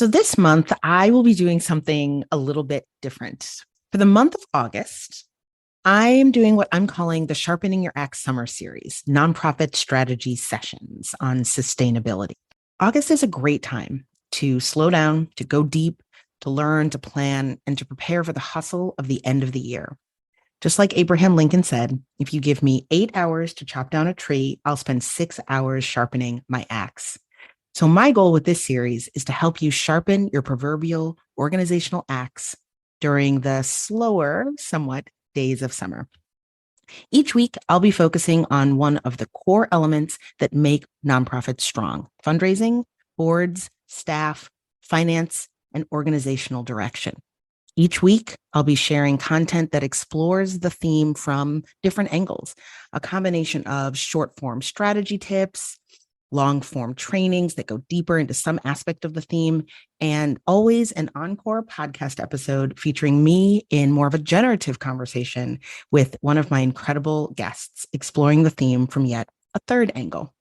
So this month, I will be doing something a little bit different. For the month of August, I am doing what I'm calling the Sharpening Your Axe Summer Series, nonprofit strategy sessions on sustainability. August is a great time to slow down, to go deep, to learn, to plan, and to prepare for the hustle of the end of the year. Just like Abraham Lincoln said, if you give me 8 hours to chop down a tree, I'll spend 6 hours sharpening my axe. So my goal with this series is to help you sharpen your proverbial organizational axe during the slower, somewhat days of summer. Each week, I'll be focusing on one of the core elements that make nonprofits strong: fundraising, boards, staff, finance, and organizational direction. Each week, I'll be sharing content that explores the theme from different angles, a combination of short-form strategy tips, long-form trainings that go deeper into some aspect of the theme, and always an encore podcast episode featuring me in more of a generative conversation with one of my incredible guests, exploring the theme from yet a third angle.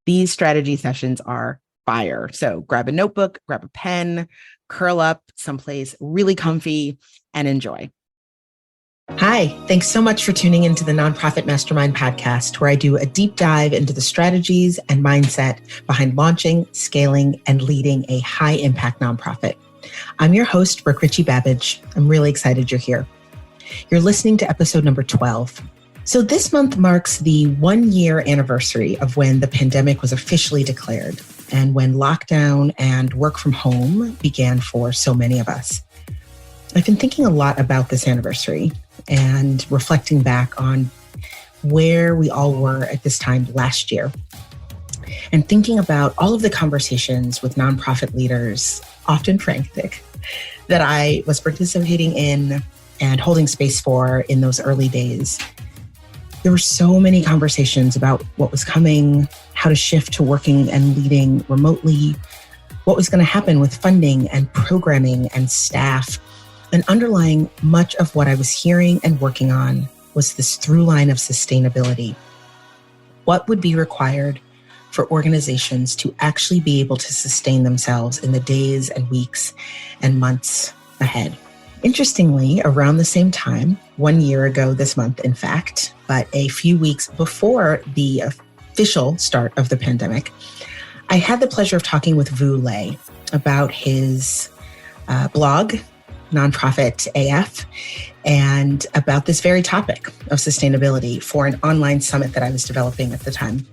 These strategy sessions are fire. So grab a notebook, grab a pen, curl up someplace really comfy, and enjoy. Hi, thanks so much for tuning into the Nonprofit Mastermind podcast, where I do a deep dive into the strategies and mindset behind launching, scaling, and leading a high-impact nonprofit. I'm your host, Richie-Babbage. I'm really excited you're here. You're listening to episode number 12. So this month marks the 1-year anniversary of when the pandemic was officially declared and when lockdown and work from home began for so many of us. I've been thinking a lot about this anniversary and reflecting back on where we all were at this time last year, and thinking about all of the conversations with nonprofit leaders, often frantic, that I was participating in and holding space for in those early days. There were so many conversations about what was coming, how to shift to working and leading remotely, what was going to happen with funding and programming and staff. And underlying much of what I was hearing and working on was this through line of sustainability. What would be required for organizations to actually be able to sustain themselves in the days and weeks and months ahead? Interestingly, around the same time, 1 year ago this month, in fact, but a few weeks before the official start of the pandemic, I had the pleasure of talking with Vu Le about his blog, Nonprofit AF, and about this very topic of sustainability for an online summit that I was developing at the time.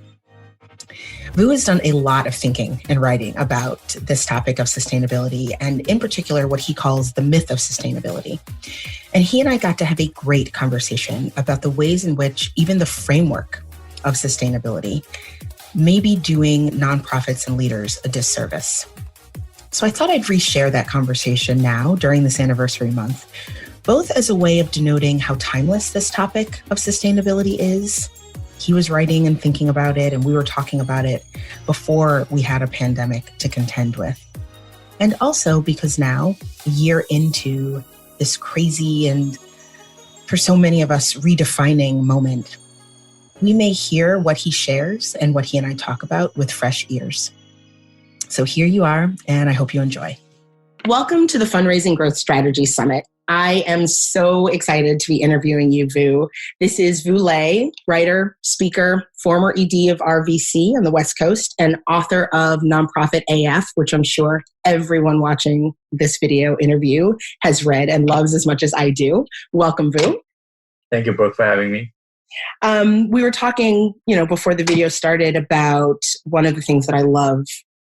Vu has done a lot of thinking and writing about this topic of sustainability, and in particular, what he calls the myth of sustainability. And he and I got to have a great conversation about the ways in which even the framework of sustainability may be doing nonprofits and leaders a disservice. So I thought I'd reshare that conversation now during this anniversary month, both as a way of denoting how timeless this topic of sustainability is. He was writing and thinking about it, and we were talking about it before we had a pandemic to contend with. And also because now, a year into this crazy and, for so many of us, redefining moment, we may hear what he shares and what he and I talk about with fresh ears. So here you are, and I hope you enjoy. Welcome to the Fundraising Growth Strategy Summit. I am so excited to be interviewing you, Vu. This is Vu Le, writer, speaker, former ED of RVC on the West Coast, and author of Nonprofit AF, which I'm sure everyone watching this video interview has read and loves as much as I do. Welcome, Vu. Thank you, Brooke, for having me. We were talking, before the video started about one of the things that I love,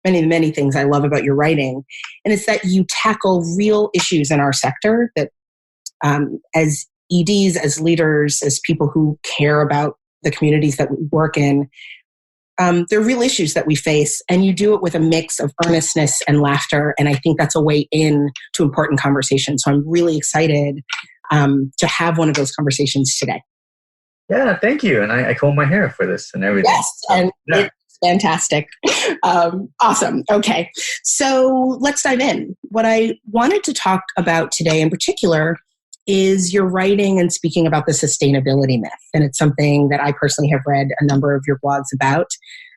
many things I love about your writing, and it's that you tackle real issues in our sector that as EDs, as leaders, as people who care about the communities that we work in, they're real issues that we face, and you do it with a mix of earnestness and laughter, and I think that's a way in to important conversations. So I'm really excited to have one of those conversations today. Yeah, thank you. And I comb my hair for this and everything. Yes, and it's fantastic. Awesome. Okay. So let's dive in. What I wanted to talk about today in particular is your writing and speaking about the sustainability myth. And it's something that I personally have read a number of your blogs about,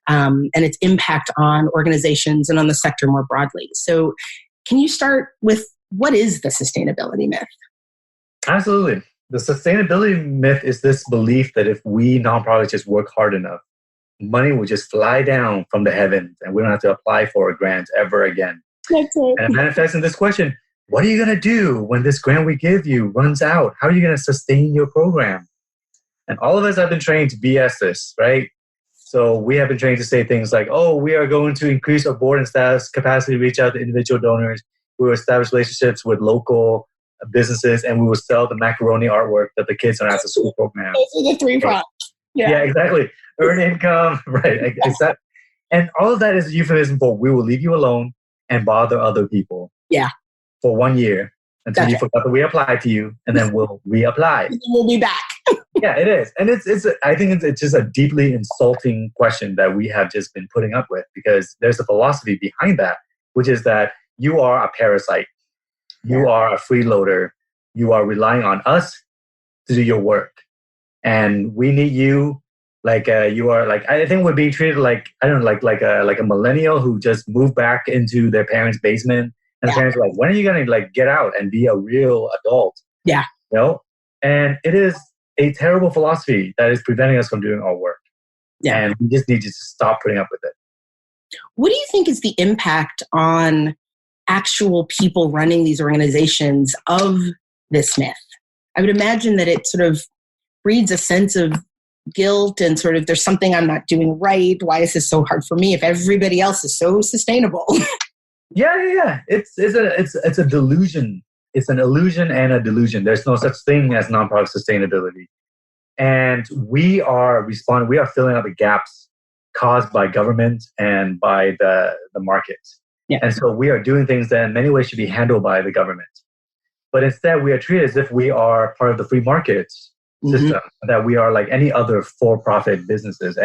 and its impact on organizations and on the sector more broadly. So can you start with what is the sustainability myth? Absolutely. The sustainability myth is this belief that if we nonprofits just work hard enough, money will just fly down from the heavens and we don't have to apply for a grant ever again. That's it. And it manifests in this question: what are you going to do when this grant we give you runs out? How are you going to sustain your program? And all of us have been trained to BS this, right? So we have been trained to say things like, oh, we are going to increase our board and staff's capacity to reach out to individual donors. We will establish relationships with local businesses, and we will sell the macaroni artwork that the kids on after school program. Those are the three prongs. Yeah, exactly. Earn income, right? Exactly. And all of that is a euphemism for we will leave you alone and bother other people. Yeah. For 1 year until you forgot that we applied to you, and then we'll reapply. We'll be back. Yeah, it is. And I think it's just a deeply insulting question that we have just been putting up with, because there's a philosophy behind that, which is that you are a parasite. You are a freeloader. You are relying on us to do your work. And we need you like you are like, I think we're being treated like, I don't know, like a millennial who just moved back into their parents' basement. And the parents are like, when are you going to like get out and be a real adult? Yeah. You know? And it is a terrible philosophy that is preventing us from doing our work. Yeah. And we just need to stop putting up with it. What do you think is the impact on actual people running these organizations of this myth? I would imagine that it sort of breeds a sense of guilt and sort of there's something I'm not doing right. Why is this so hard for me if everybody else is so sustainable? Yeah. It's a delusion. It's an illusion and a delusion. There's no such thing as nonprofit sustainability. And we are filling up the gaps caused by government and by the market. Yeah. And so we are doing things that in many ways should be handled by the government. But instead we are treated as if we are part of the free market system, that we are like any other for-profit businesses,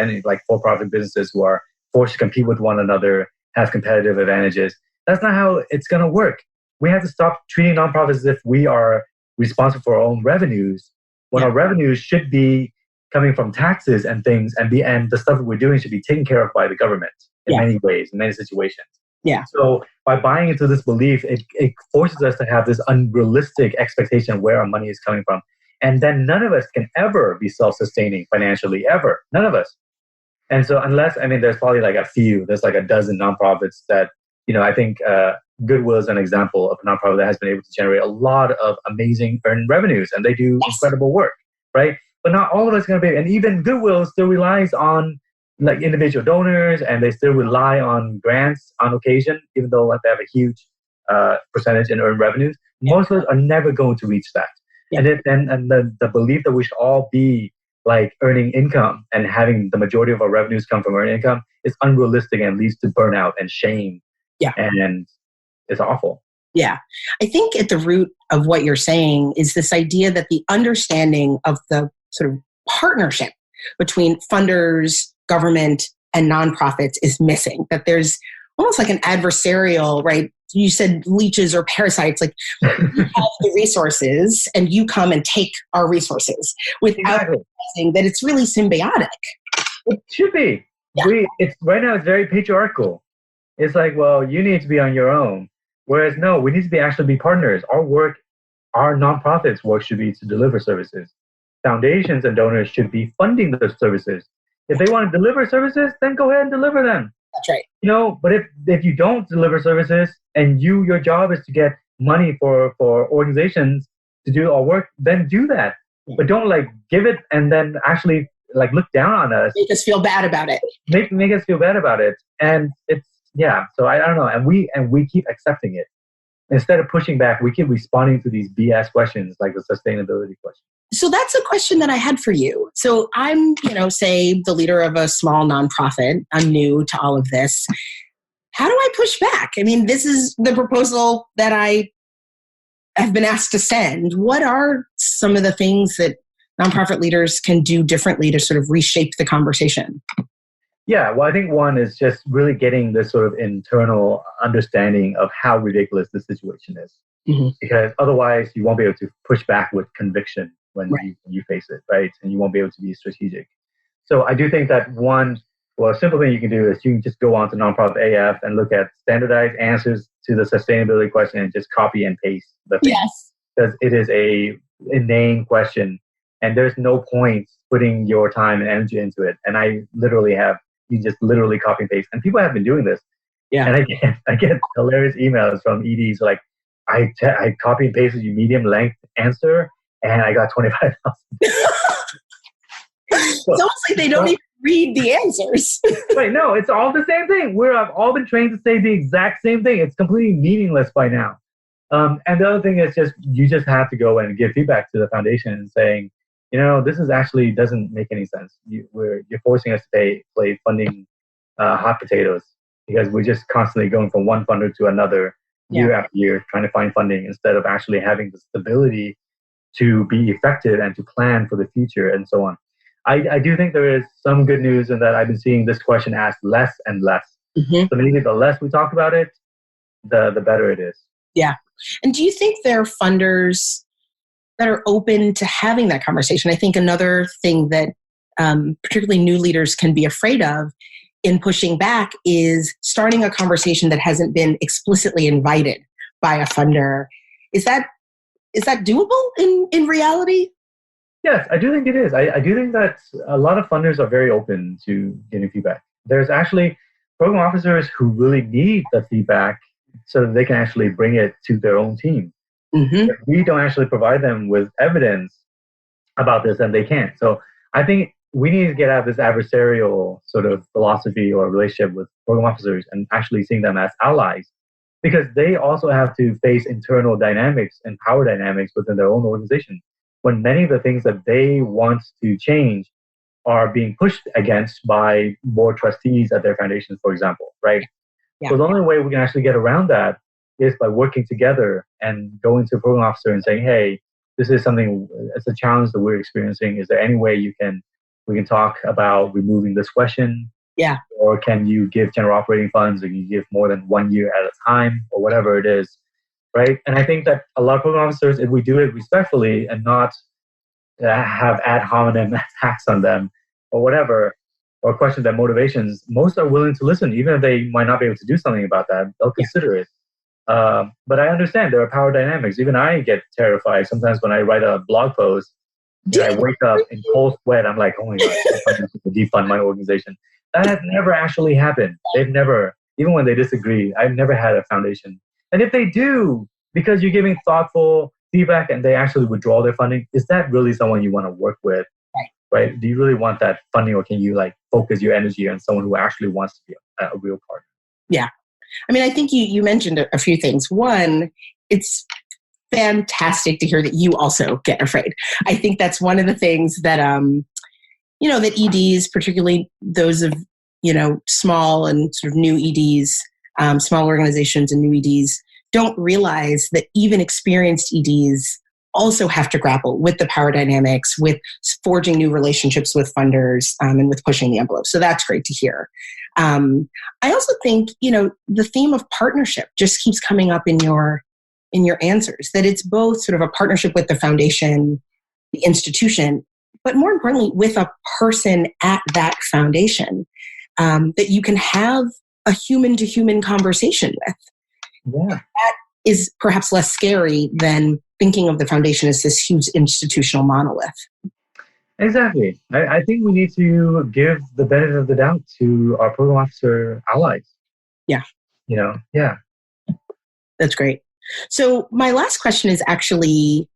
who are forced to compete with one another, have competitive advantages. That's not how it's going to work. We have to stop treating nonprofits as if we are responsible for our own revenues, when our revenues should be coming from taxes and things, and the stuff that we're doing should be taken care of by the government in many ways, in many situations. Yeah. So by buying into this belief, it forces us to have this unrealistic expectation of where our money is coming from. And then none of us can ever be self-sustaining financially, ever. None of us. And so there's probably like there's like a dozen nonprofits that, I think Goodwill is an example of a nonprofit that has been able to generate a lot of amazing earned revenues, and they do incredible work, right? But not all of us are going to be, and even Goodwill still relies on like individual donors, and they still rely on grants on occasion, even though they have a huge percentage in earned revenues. Most of us are never going to reach that. Yeah. And the belief that we should all be like earning income and having the majority of our revenues come from earning income is unrealistic and leads to burnout and shame. Yeah. And it's awful. Yeah. I think at the root of what you're saying is this idea that the understanding of the sort of partnership between funders, government, and nonprofits is missing. That there's almost like an adversarial, right? You said leeches or parasites, like we have the resources and you come and take our resources without realizing that it's really symbiotic. It should be. Yeah. Right now it's very patriarchal. It's like, well, you need to be on your own. Whereas no, we need to actually be partners. Our nonprofits' work should be to deliver services. Foundations and donors should be funding those services. If they want to deliver services, then go ahead and deliver them. That's right. But if you don't deliver services and your job is to get money for organizations to do our work, then do that. Yeah. But don't like give it and then actually like look down on us. Make us feel bad about it. Make us feel bad about it. And so I don't know. And we keep accepting it. Instead of pushing back, we keep responding to these BS questions like the sustainability question. So that's a question that I had for you. So I'm, say the leader of a small nonprofit. I'm new to all of this. How do I push back? I mean, this is the proposal that I have been asked to send. What are some of the things that nonprofit leaders can do differently to sort of reshape the conversation? Yeah, well, I think one is just really getting this sort of internal understanding of how ridiculous the situation is. Mm-hmm. Because otherwise you won't be able to push back with conviction when you face it, right? And you won't be able to be strategic. So I do think that one, Well, a simple thing you can do is you can just go on to Nonprofit AF and look at standardized answers to the sustainability question and just copy and paste the thing. Yes. Because it is a inane question and there's no point putting your time and energy into it. And you just literally copy and paste. And people have been doing this. Yeah. And I get hilarious emails from EDs like, I copy and pasted your medium length answer and I got 25,000. It's almost like they don't even read the answers. Right, no, it's all the same thing. I've all been trained to say the exact same thing. It's completely meaningless by now. And the other thing is you just have to go and give feedback to the foundation and saying, this is actually doesn't make any sense. You're forcing us to play funding hot potatoes because we're just constantly going from one funder to another year after year trying to find funding instead of actually having the stability to be effective and to plan for the future and so on. I do think there is some good news in that I've been seeing this question asked less and less. Mm-hmm. So maybe the less we talk about it, the better it is. Yeah. And do you think there are funders that are open to having that conversation? I think another thing that particularly new leaders can be afraid of in pushing back is starting a conversation that hasn't been explicitly invited by a funder. Is that doable in reality? Yes, I do think it is. I do think that a lot of funders are very open to getting feedback. There's actually program officers who really need the feedback so that they can actually bring it to their own team. Mm-hmm. If we don't actually provide them with evidence about this, then they can't. So I think we need to get out of this adversarial sort of philosophy or relationship with program officers and actually seeing them as allies, because they also have to face internal dynamics and power dynamics within their own organization, when many of the things that they want to change are being pushed against by board trustees at their foundations, for example, right? Yeah. So the only way we can actually get around that is by working together and going to a program officer and saying, hey, this is something, it's a challenge that we're experiencing. Is there any way we can talk about removing this question? Yeah. Or can you give general operating funds, or you give more than 1 year at a time, or whatever it is, right? And I think that a lot of program officers, if we do it respectfully and not have ad hominem attacks on them or whatever, or question their motivations, most are willing to listen, even if they might not be able to do something about that. They'll consider it. But I understand there are power dynamics. Even I get terrified sometimes when I write a blog post. I wake up in cold sweat. I'm like, oh my God, I'm going to defund my organization. That has never actually happened. They've never, even when they disagree, I've never had a foundation. And if they do, because you're giving thoughtful feedback and they actually withdraw their funding, is that really someone you want to work with? Right? Do you really want that funding, or can you focus your energy on someone who actually wants to be a real partner? Yeah. I mean, I think you mentioned a few things. One, it's fantastic to hear that you also get afraid. I think that's one of the things that, that EDs, particularly those of, small and sort of new EDs, small organizations and new EDs, don't realize that even experienced EDs also have to grapple with the power dynamics, with forging new relationships with funders, and with pushing the envelope. So that's great to hear. I also think, the theme of partnership just keeps coming up in your answers, that it's both sort of a partnership with the foundation, the institution, but more importantly, with a person at that foundation, that you can have a human-to-human conversation with. Yeah. That is perhaps less scary than thinking of the foundation as this huge institutional monolith. Exactly. I think we need to give the benefit of the doubt to our program officer allies. Yeah. Yeah. That's great. So my last question is actually,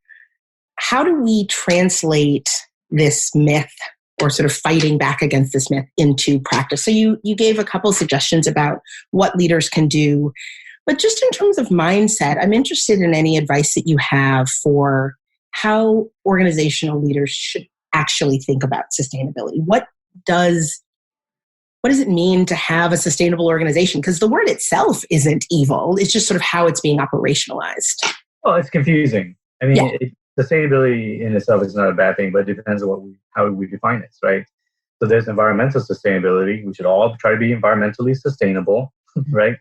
how do we translate this myth, or sort of fighting back against this myth, into practice? So you gave a couple suggestions about what leaders can do, but just in terms of mindset, I'm interested in any advice that you have for how organizational leaders should actually think about sustainability. What does it mean to have a sustainable organization? Because the word itself isn't evil. It's just sort of how it's being operationalized. Well, it's confusing. I mean, sustainability in itself is not a bad thing, but it depends on how we define it, right? So there's environmental sustainability. We should all try to be environmentally sustainable, right?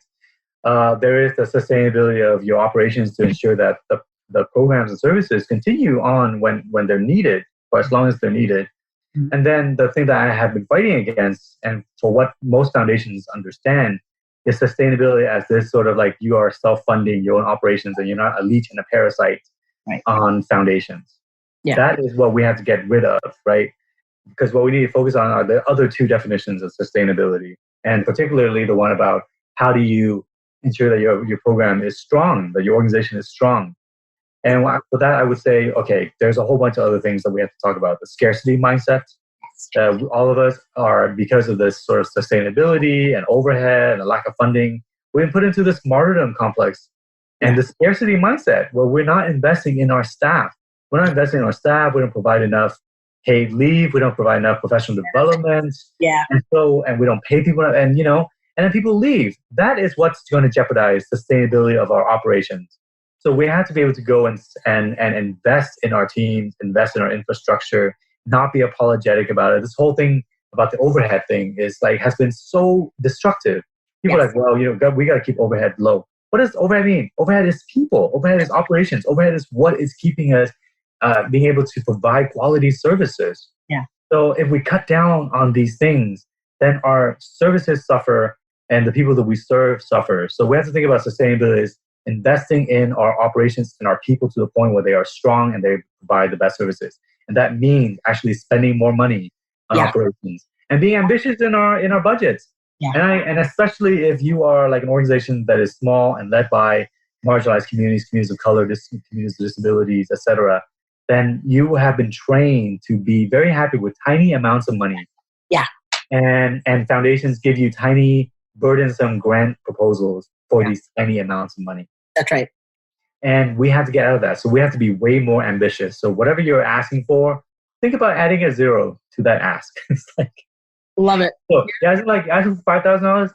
There is the sustainability of your operations to ensure that the programs and services continue on when they're needed, for as long as they're needed. And then the thing that I have been fighting against, and for what most foundations understand, is sustainability as this sort of like you are self-funding your own operations and you're not a leech and a parasite on foundations. Yeah. That is what we have to get rid of, right? Because what we need to focus on are the other two definitions of sustainability, and particularly the one about how do you ensure that your program is strong, that your organization is strong. And for that, I would say, okay, there's a whole bunch of other things that we have to talk about. The scarcity mindset. All of us are, because of this sort of sustainability and overhead and a lack of funding, we've been put into this martyrdom complex. And the scarcity mindset, where we're not investing in our staff. We're not investing in our staff. We don't provide enough paid leave. We don't provide enough professional development. Yeah. And we don't pay people. And then people leave. That is what's going to jeopardize sustainability of our operations. So we have to be able to go and invest in our teams, invest in our infrastructure, not be apologetic about it. This whole thing about the overhead thing has been so destructive. People are like, well, we got to keep overhead low. What does overhead mean? Overhead is people. Overhead is operations. Overhead is what is keeping us being able to provide quality services. Yeah. So if we cut down on these things, then our services suffer and the people that we serve suffer. So we have to think about sustainability as investing in our operations and our people to the point where they are strong and they provide the best services. And that means actually spending more money on operations and being ambitious in our budgets. Yeah. And especially if you are like an organization that is small and led by marginalized communities, communities of color, communities with disabilities, etc., then you have been trained to be very happy with tiny amounts of money. Yeah. And foundations give you tiny, burdensome grant proposals for these tiny amounts of money. That's right. And we have to get out of that. So we have to be way more ambitious. So whatever you're asking for, think about adding a zero to that ask. It's like, love it. So ask for $5,000,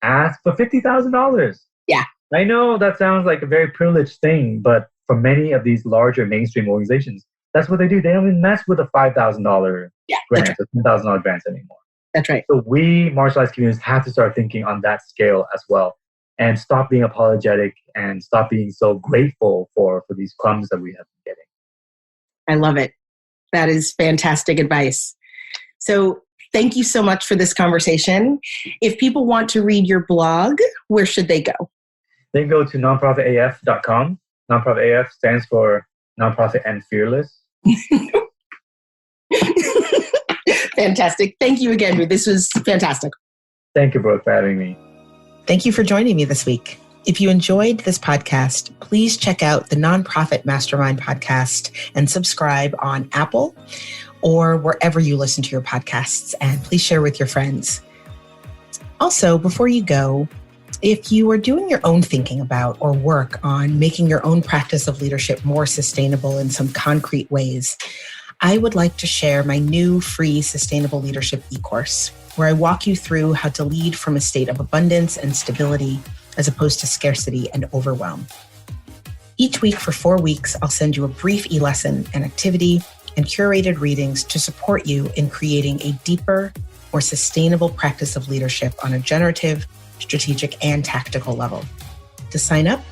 ask for $50,000. Yeah. I know that sounds like a very privileged thing, but for many of these larger mainstream organizations, that's what they do. They don't even mess with a $5,000 grant or $10,000 grants anymore. That's right. So we marginalized communities have to start thinking on that scale as well, and stop being apologetic and stop being so grateful for these crumbs that we have been getting. I love it. That is fantastic advice. So thank you so much for this conversation. If people want to read your blog, where should they go? They can go to nonprofitaf.com. Nonprofit AF stands for Nonprofit and Fearless. Fantastic. Thank you again, Ruth. This was fantastic. Thank you, Brooke, for having me. Thank you for joining me this week. If you enjoyed this podcast, please check out the Nonprofit Mastermind podcast and subscribe on Apple or wherever you listen to your podcasts, and please share with your friends. Also, before you go, if you are doing your own thinking about or work on making your own practice of leadership more sustainable in some concrete ways, I would like to share my new free Sustainable Leadership e-course, where I walk you through how to lead from a state of abundance and stability as opposed to scarcity and overwhelm. Each week for 4 weeks, I'll send you a brief e-lesson, an activity, and curated readings to support you in creating a deeper, more sustainable practice of leadership on a generative, strategic, and tactical level. To sign up,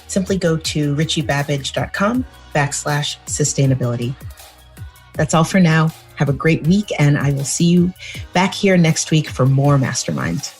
simply go to richie-babbage.com/sustainability. That's all for now. Have a great week, and I will see you back here next week for more Mastermind.